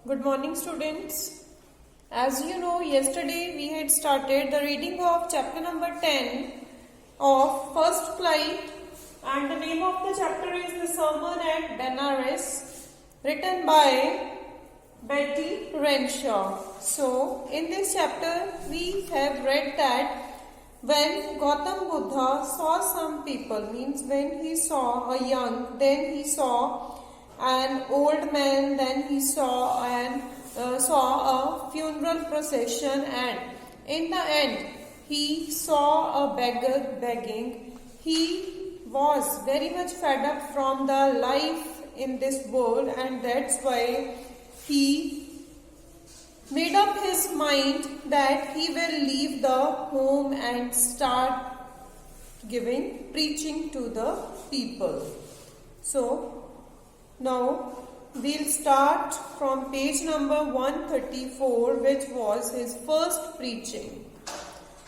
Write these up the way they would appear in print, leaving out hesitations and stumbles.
Good morning, students. As you know, yesterday we had started the reading of chapter number 10 of First Flight, and the name of the chapter is The Sermon at Benares, written by Betty Renshaw. So, in this chapter, we have read that when Gautam Buddha saw some people, means when he saw a young, then he saw an old man, then he saw a funeral procession, and in the end he saw a beggar begging. He was very much fed up from the life in this world, and that's why he made up his mind that he will leave the home and start preaching to the people. So now we'll start from page number 134, which was his first preaching.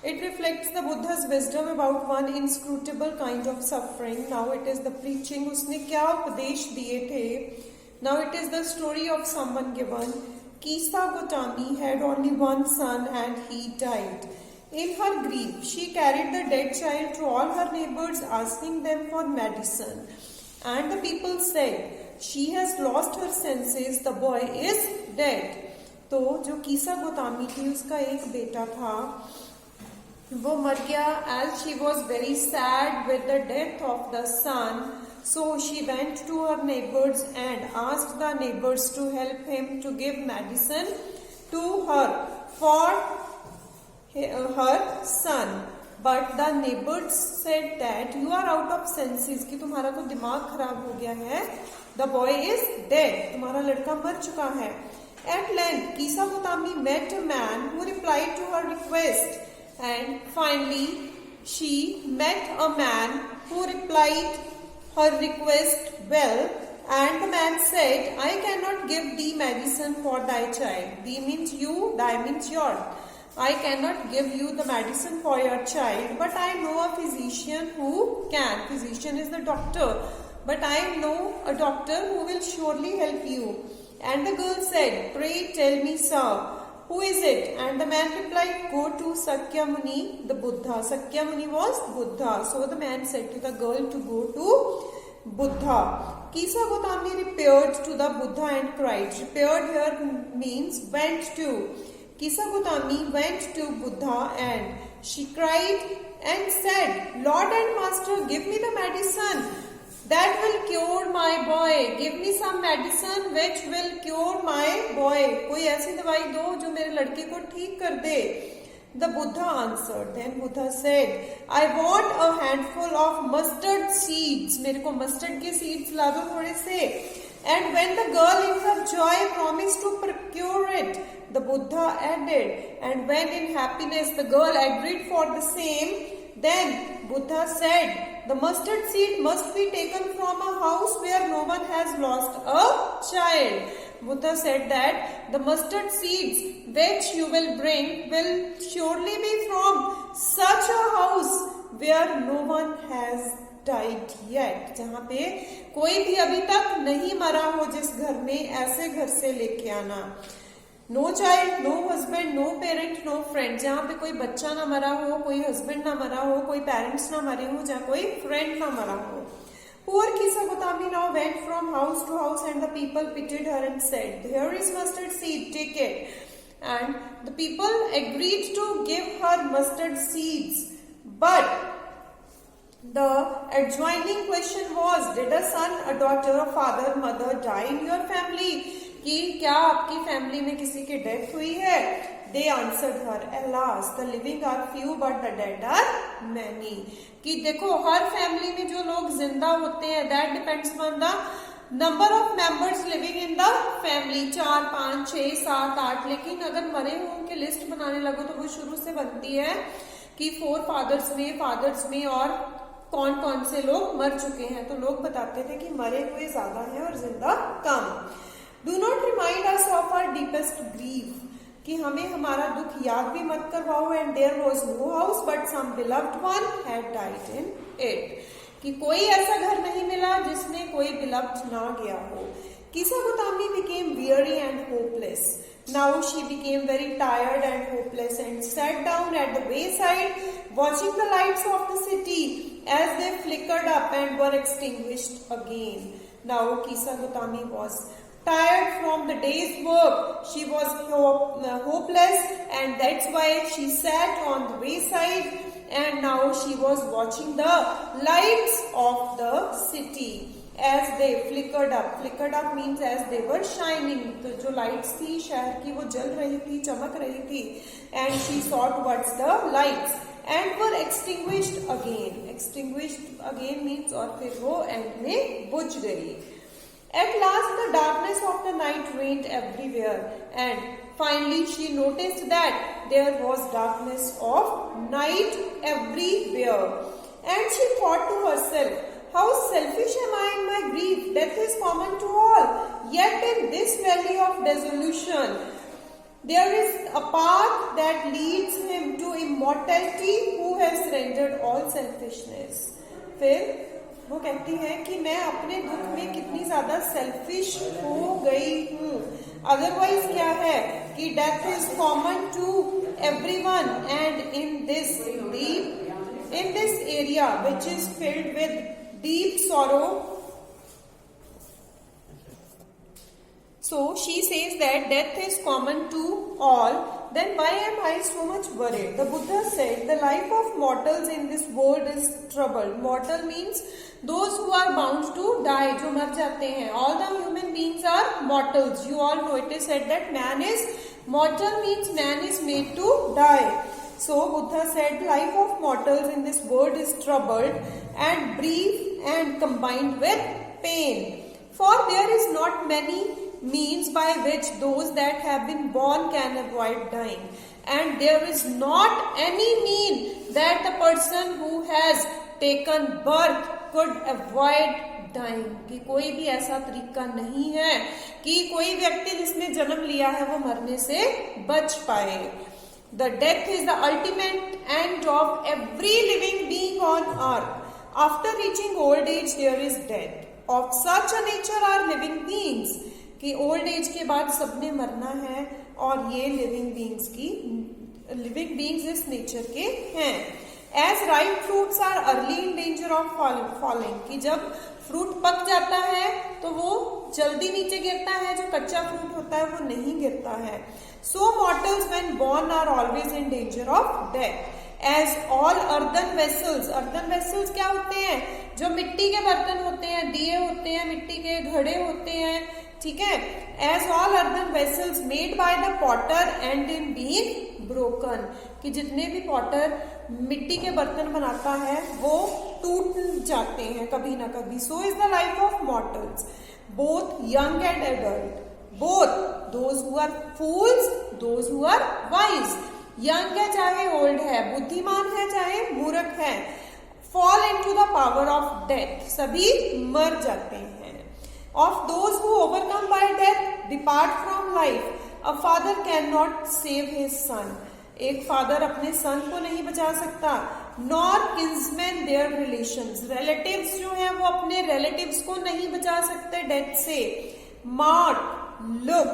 It reflects the Buddha's wisdom about one inscrutable kind of suffering. Now it is the preaching. उसने क्या उपदेश दिए थे? Now it is the story of someone given. Kisa Gotami had only one son and he died. In her grief, she carried the dead child to all her neighbors, asking them for medicine. And the people said, "She has lost her senses, the boy is dead." तो जो कीसा गोतामी थी, उसका एक बेटा था, वो मर गया. As she was very sad with the death of the son, so she went to her neighbors and asked the neighbors to help him to give medicine to her for her son. But the neighbors said that you are out of senses, कि तुम्हारा तो दिमाग खराब हो गया है. The boy is dead, तुम्हारा लड़का मर चुका है. At length, Kisa Gotami met a man who replied to her request, and finally she met a man who replied her request well. And the man said, "I cannot give thee medicine for thy child." Thee means you, thy means your. I cannot give you the medicine for your child, but I know a physician who can. Physician is the doctor. But I know a doctor who will surely help you. And the girl said, "Pray tell me, sir, who is it?" And the man replied, "Go to Sakyamuni, the Buddha." Sakyamuni was Buddha. So the man said to the girl to go to Buddha. Kisa Gotami repaired to the Buddha and cried. Repaired here means went to. Kisa Gotami went to Buddha and she cried and said, "Lord and Master, give me the medicine that will cure my boy. Give me some medicine which will cure my boy. कोई ऐसी दवाई दो जो मेरे लड़के को ठीक कर दे." The Buddha answered. Then Buddha said, "I want a handful of mustard seeds. मेरे को mustard के seeds ला दो थोड़े से." And when the girl in her joy promised to procure it, the Buddha added, and when in happiness the girl agreed for the same, then Buddha said, "The mustard seed must be taken from a house where no one has lost a child." Buddha said that the mustard seeds which you will bring will surely be from such a house where no one has died yet. जहाँ पे कोई भी अभी तक नहीं मरा हो, जिस घर में, ऐसे घर से लेके आना. No child, no husband, no parent, no friend. जहाँ पे कोई बच्चा ना मरा हो, कोई हस्बैंड ना मरा हो, कोई पेरेंट्स ना मरे हो, जहाँ कोई फ्रेंड ना मरा हो. Poor Kisa Gotami now went from house to house, and the people pitied her and said, "Here is mustard seed, take it." And the people agreed to give her mustard seeds. But the adjoining question was, did a son, a daughter, a father, mother die in your family? कि क्या आपकी family में किसी की death हुई है? They answered her, "Alas, the living are few, but the dead are many." कि देखो, हर फैमिली में जो लोग जिंदा होते हैं, that depends on the number of members living in the family. 4, 5, 6, 7, 8. लेकिन अगर मरे हुओं की लिस्ट बनाने लगो तो वो शुरू से बनती है कि 4 फादर्स में और कौन कौन से लोग मर चुके हैं. तो लोग बताते थे कि मरे हुए ज्यादा हैं और जिंदा कम. Do not remind us of our deepest grief. कि हमें हमारा दुख याद भी मत करवाओ. And there was no house, but some beloved one had died in it. कि कोई ऐसा घर नहीं मिला जिसमें कोई beloved ना गया हो. Kisa Gotami became weary and hopeless. this. Now she became very tired and hopeless and sat down at the wayside, watching the lights of the city as they flickered up and were extinguished again. Now Kisa Gotami was tired from the day's work. She was hopeless, and that's why she sat on the wayside, and now she was watching the lights of the city as they flickered up. Flickered up means as they were shining. तो जो lights थी शहर की वो जल रही थी, चमक रही थी, and she saw towards the lights and were extinguished again. Extinguished again means और फिर वो end में बुझ गई. At last the darkness of the night reigned everywhere, and finally she noticed that there was darkness of night everywhere, and she thought to herself, how selfish am I in my grief, death is common to all, yet in this valley of dissolution there is a path that leads him to immortality who has surrendered all selfishness. फिर वो कहती है कि मैं अपने दुख में कितनी ज्यादा सेल्फिश हो गई हूँ. अदरवाइज क्या है कि death is common to everyone, and in this area which is filled with deep sorrow. So she says that death is common to all, then why am I so much worried? The Buddha said the life of mortals in this world is troubled. Mortal means those who are bound to die, जो मर जाते हैं. All the human beings are mortals. You all know it is said that man is mortal means man is made to die. So Buddha said life of mortals in this world is troubled and brief and combined with pain. For there is not many means by which those that have been born can avoid dying, and there is not any mean that a person who has taken birth could avoid dying. कि कोई भी ऐसा तरीका नहीं है कि कोई व्यक्ति जिसने जन्म लिया है वो मरने से बच पाए. The death is the ultimate end of every living being on earth. After reaching old age there is death. Of such a nature are living beings. कि ओल्ड एज के बाद सबने मरना है, और ये लिविंग बींग्स इस नेचर के हैं. As ripe fruits are early in danger of falling, कि जब फ्रूट पक जाता है तो वो जल्दी नीचे गिरता है, जो कच्चा फ्रूट होता है वो नहीं गिरता है. So mortals when born are always in danger of death. As all earthen vessels क्या होते हैं? जो मिट्टी के बर्तन होते हैं, दिए होते हैं, मिट्टी के घड़े होते हैं, ठीक है. As all earthen vessels made by the potter end in being broken, कि जितने भी पॉटर मिट्टी के बर्तन बनाता है वो टूट जाते हैं कभी ना कभी. So is the life of mortals, both young and adult, both those who are fools, those who are wise. Young है चाहे ओल्ड है, बुद्धिमान है चाहे मूर्ख है, fall into the power of death, सभी मर जाते हैं. Of those who overcome by death depart from life. A father cannot save his son. एक फादर अपने सन को नहीं बचा सकता. Nor kinsmen their relations. Relatives जो हैं वो अपने relatives को नहीं बचा सकते डेथ से. Mark, look,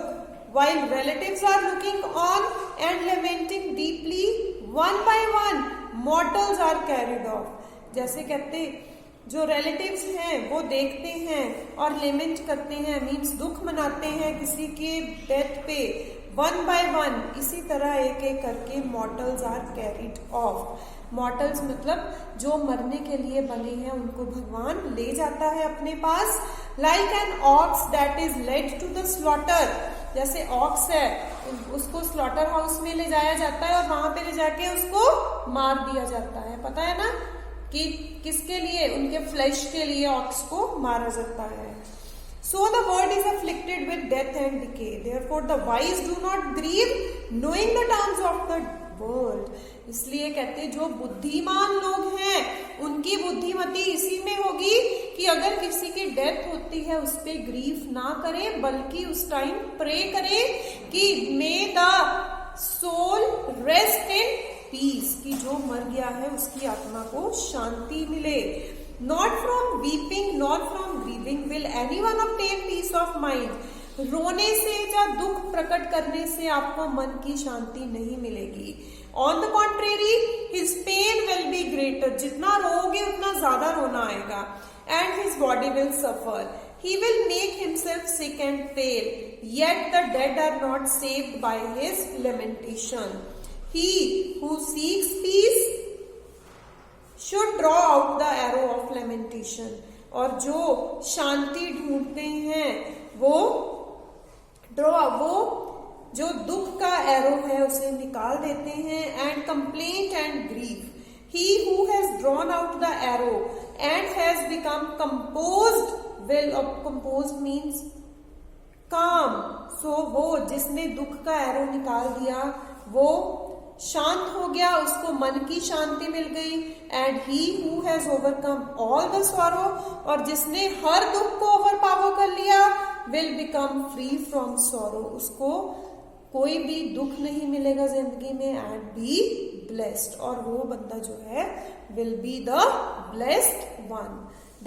while relatives are looking on and lamenting deeply, one by one, mortals are carried off. जैसे कहते जो रिलेटिव्स हैं वो देखते हैं और लेमेंट करते हैं, मीन्स दुख मनाते हैं किसी के डेथ पे, वन बाय वन, इसी तरह एक एक करके mortals are carried off. Mortals मतलब जो मरने के लिए बने हैं उनको भगवान ले जाता है अपने पास. Like an ox that is led to the slaughter, जैसे ऑक्स है उसको स्लॉटर हाउस में ले जाया जाता है और वहां पे ले जाके उसको मार दिया जाता है. पता है ना कि किसके लिए? उनके फ्लैश के लिए ऑक्स को मारा जाता है. So the world is afflicted with death and decay. Therefore the wise do not grieve, knowing the terms of the world. इसलिए कहते जो बुद्धिमान लोग हैं उनकी बुद्धिमती इसी में होगी कि अगर किसी की डेथ होती है उस पर ग्रीफ ना करें, बल्कि उस टाइम प्रे करें कि may the soul rest in peace, कि जो मर गया है उसकी आत्मा को शांति मिले. Not from weeping nor from grieving will anyone obtain peace of mind, रोने से या दुख प्रकट करने से आपको मन की शांति नहीं मिलेगी। On the contrary his pain will be greater, जितना रोओगे उतना ज्यादा रोना आएगा। And his body will suffer, he will make himself sick and pale, yet the dead are not saved by his lamentation. He who seeks peace should draw out the arrow of lamentation. और जो शांति ढूंढते हैं वो जो दुख का arrow है उसे निकाल देते हैं। And complaint and grief, he who has drawn out the arrow and has become composed will, of composed means calm, so वो जिसने दुख का एरो निकाल दिया वो शांत हो गया, उसको मन की शांति मिल गई। And he who has overcome all the sorrow, और जिसने हर दुख को ओवरपावर कर लिया, will become free from sorrow, उसको कोई भी दुख नहीं मिलेगा जिंदगी में। एंड बी ब्लेस्ड, और वो बंदा जो है will be the blessed one.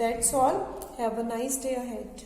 That's all. Have a nice day ahead.